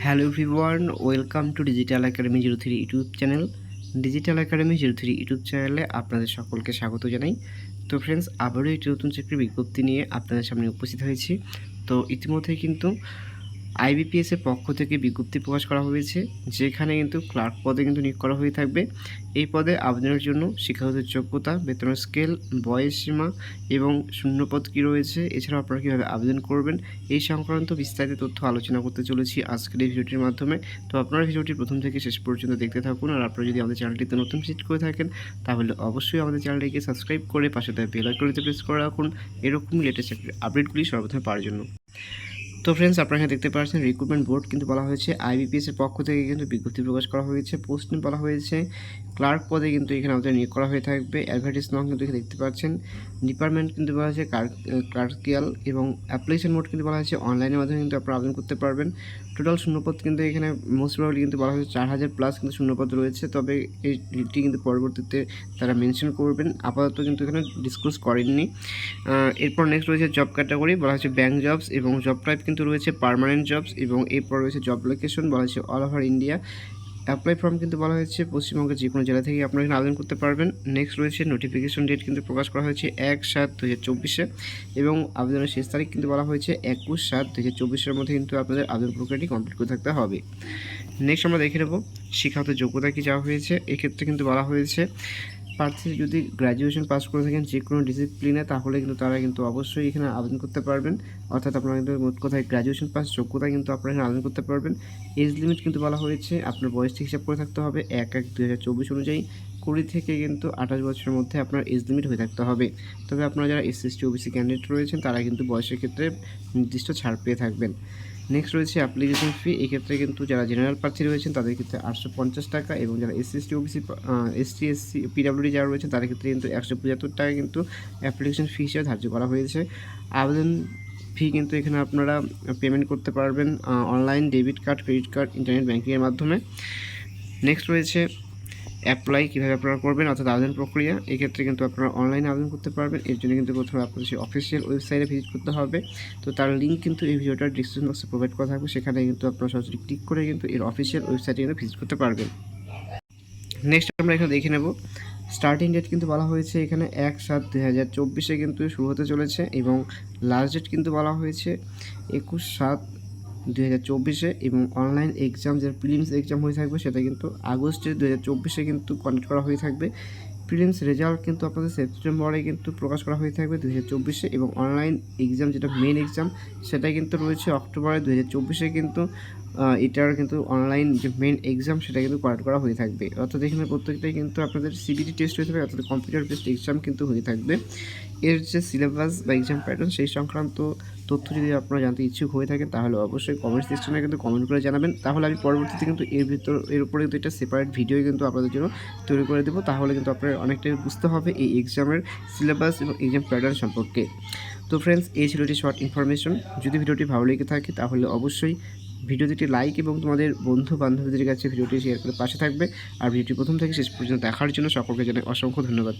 Hello everyone, welcome to digital academy 03 YouTube channel. Digital academy 03 YouTube চ্যানেলে আপনাদের সকলকে স্বাগত জানাই। তো ফ্রেন্ডস, আবারও একটি নতুন চাকরির বিজ্ঞপ্তি নিয়ে আপনাদের সামনে উপস্থিত হয়েছি। তো ইতিমধ্যে কিন্তু আইবিপিএসের পক্ষ থেকে বিজ্ঞপ্তি প্রকাশ করা হয়েছে, যেখানে কিন্তু ক্লার্ক পদে কিন্তু নিয়োগ করা হয়ে থাকবে। এই পদে আবেদনের জন্য শিক্ষাগত যোগ্যতা, বেতনের স্কেল, বয়সসীমা এবং শূন্যপদ কী রয়েছে, এছাড়াও আপনারা কীভাবে আবেদন করবেন, এই সংক্রান্ত বিস্তারিত তথ্য আলোচনা করতে চলেছি আজকের এই ভিডিওটির মাধ্যমে। তো আপনারা ভিডিওটি প্রথম থেকে শেষ পর্যন্ত দেখতে থাকুন। আর আপনারা যদি আমাদের চ্যানেলটিতে নতুন ভিজিট করে থাকেন, তাহলে অবশ্যই আমাদের চ্যানেলটিকে সাবস্ক্রাইব করে পাশে থাকা বেল আইকনটিতে প্রেস করে রাখুন এরকম লেটেস্ট চাকরির আপডেটগুলি সর্বপ্রথমে পাওয়ার জন্য। তো ফ্রেন্ডস, আপনারা এখানে দেখতে পাচ্ছেন রিক্রুটমেন্ট বোর্ড কিন্তু বলা হয়েছে আইবিপিএসের পক্ষ থেকে কিন্তু বিজ্ঞপ্তি প্রকাশ করা হয়েছে। পোস্ট বলা হয়েছে ক্লার্ক পদে কিন্তু এখানে আমাদের নিয়োগ করা হয়ে থাকবে। অ্যাডভার্টাইজ নাম কিন্তু এখানে দেখতে পাচ্ছেন। ডিপার্টমেন্ট কিন্তু বলা হয়েছে ক্লার্কিয়াল এবং অ্যাপ্লিকেশন মোড কিন্তু বলা হয়েছে অনলাইনের মাধ্যমে কিন্তু আপনারা আবেদন করতে পারবেন। টোটাল শূন্যপদ কিন্তু এখানে মোস্ট প্রবাবলি কিন্তু বলা হয়েছে 4000+ কিন্তু শূন্যপদ রয়েছে, তবে এইটি কিন্তু পরবর্তীতে তারা মেনশন করবেন, আপাতত কিন্তু এখানে ডিসক্লোজ করেননি। এরপর নেক্সট রয়েছে জব ক্যাটাগরি, বলা হয়েছে ব্যাঙ্ক জবস এবং জব টাইপ কিন্তু রয়েছে পার্মানেন্ট জবস এবং এরপর রয়েছে জব লোকেশন, বলা হয়েছে all over India. Apply form কিন্তু বলা হয়েছে পশ্চিমবঙ্গের যে কোনো জেলা থেকে আপনারা এখানে আবেদন করতে পারবেন। নেক্সট রয়েছে নোটিফিকেশন ডেট কিন্তু প্রকাশ করা হয়েছে 1/7/2024 এবং আবেদনের শেষ তারিখ কিন্তু বলা হয়েছে 21/7/2024 মধ্যে কিন্তু আপনাদের আবেদন প্রক্রিয়াটি কমপ্লিট করে থাকতে হবে। নেক্সট আমরা দেখে নেব শিক্ষাগত যোগ্যতা কি চাওয়া হয়েছে। এক্ষেত্রে কিন্তু বলা হয়েছে প্রার্থী যদি গ্র্যাজুয়েশন পাস করে থাকেন যে কোনো ডিসিপ্লিনে, তাহলে কিন্তু তারা কিন্তু অবশ্যই এখানে আবেদন করতে পারবেন। অর্থাৎ আপনারা কিন্তু মোট কথায় গ্র্যাজুয়েশন পাস যোগ্যতা কিন্তু আপনারা এখানে আবেদন করতে পারবেন। এজ লিমিট কিন্তু বলা হয়েছে আপনার বয়সটি হিসাব করে থাকতে হবে 1/1/2024 অনুযায়ী 20 থেকে কিন্তু 28 বছরের মধ্যে আপনার এজ লিমিট হয়ে থাকতে হবে। তবে আপনারা যারা SC/ST OBC ক্যান্ডিডেট রয়েছেন তারা কিন্তু বয়সের ক্ষেত্রে নির্দিষ্ট ছাড় পেয়ে থাকবেন। নেক্সট রয়েছে অ্যাপ্লিকেশন ফি। এক্ষেত্রে কিন্তু যারা জেনারেল প্রার্থী রয়েছেন তাদের ক্ষেত্রে 850 টাকা এবং যারা SC/ST OBC ST/SC PWD যারা রয়েছেন তাদের ক্ষেত্রে কিন্তু 175 টাকা কিন্তু অ্যাপ্লিকেশন ফি হিসেবে ধার্য করা হয়েছে। আবেদন ফি কিন্তু এখানে আপনারা পেমেন্ট করতে পারবেন online, debit card, credit card, internet ব্যাঙ্কিংয়ের মাধ্যমে। নেক্সট রয়েছে অ্যাপ্লাই কীভাবে আপনারা করবেন, অর্থাৎ আবেদন প্রক্রিয়া। এক্ষেত্রে কিন্তু আপনারা অনলাইনে আবেদন করতে পারবেন। এর জন্য কিন্তু প্রথমে আপনাদের সেই অফিসিয়াল ওয়েবসাইটে ভিজিট করতে হবে। তো তার লিঙ্ক কিন্তু এই ভিডিওটার ডিসক্রিপশন বক্সে প্রোভাইড করা থাকবে, সেখানে কিন্তু আপনারা সরাসরি ক্লিক করে কিন্তু এর অফিসিয়াল ওয়েবসাইটে কিন্তু ভিজিট করতে পারবেন। নেক্সট আমরা এখানে দেখে নেব স্টার্টিং ডেট কিন্তু বলা হয়েছে এখানে 1/7/2024 কিন্তু শুরু হতে চলেছে এবং লাস্ট ডেট কিন্তু বলা হয়েছে 21/7/2024 এবং অনলাইন এক্সাম যেটা প্রিলিমস এক্সাম হয়ে থাকবে সেটা কিন্তু আগস্টের 2024 কিন্তু কন্ডাক্ট করা হয়ে থাকবে। প্রিলিমস রেজাল্ট কিন্তু আপনাদের সেপ্টেম্বরে কিন্তু প্রকাশ করা হয়ে থাকবে 2024 এবং অনলাইন এক্সাম যেটা মেন এক্সাম সেটা কিন্তু রয়েছে অক্টোবরে 2024 কিন্তু এটার কিন্তু অনলাইন যে মেন এক্সাম সেটা কিন্তু কন্ডাক্ট করা হয়ে থাকবে। অর্থাৎ এখানে প্রত্যেকটাই কিন্তু আপনাদের CBT টেস্ট হয়ে থাকবে, অর্থাৎ কম্পিউটার বেসড এক্সাম কিন্তু হয়ে থাকবে। এর যে সিলেবাস বা এক্সাম প্যাটার্ন সেই সংক্রান্ত তথ্য যদি আপনারা জানতে ইচ্ছুক হয়ে থাকেন তাহলে অবশ্যই কমেন্ট সেকশনে কিন্তু কমেন্ট করে জানাবেন। তাহলে আমি পরবর্তীতে কিন্তু এর উপরে কিন্তু একটা সেপারেট ভিডিও কিন্তু আপনাদের জন্য তৈরি করে দেবো। তাহলে কিন্তু আপনার অনেকটাই বুঝতে হবে এই এক্সামের সিলেবাস এবং এক্সাম প্যাটার্ন সম্পর্কে। তো ফ্রেন্ডস, এই ছিল একটি শর্ট ইনফরমেশন। যদি ভিডিওটি ভালো লেগে থাকে তাহলে অবশ্যই ভিডিওতে একটি লাইক এবং তোমাদের বন্ধু বান্ধবীদের কাছে ভিডিওটি শেয়ার করে পাশে থাকবে। আর ভিডিওটি প্রথম থেকে শেষ পর্যন্ত দেখার জন্য সকলকে জানাই অসংখ্য ধন্যবাদ।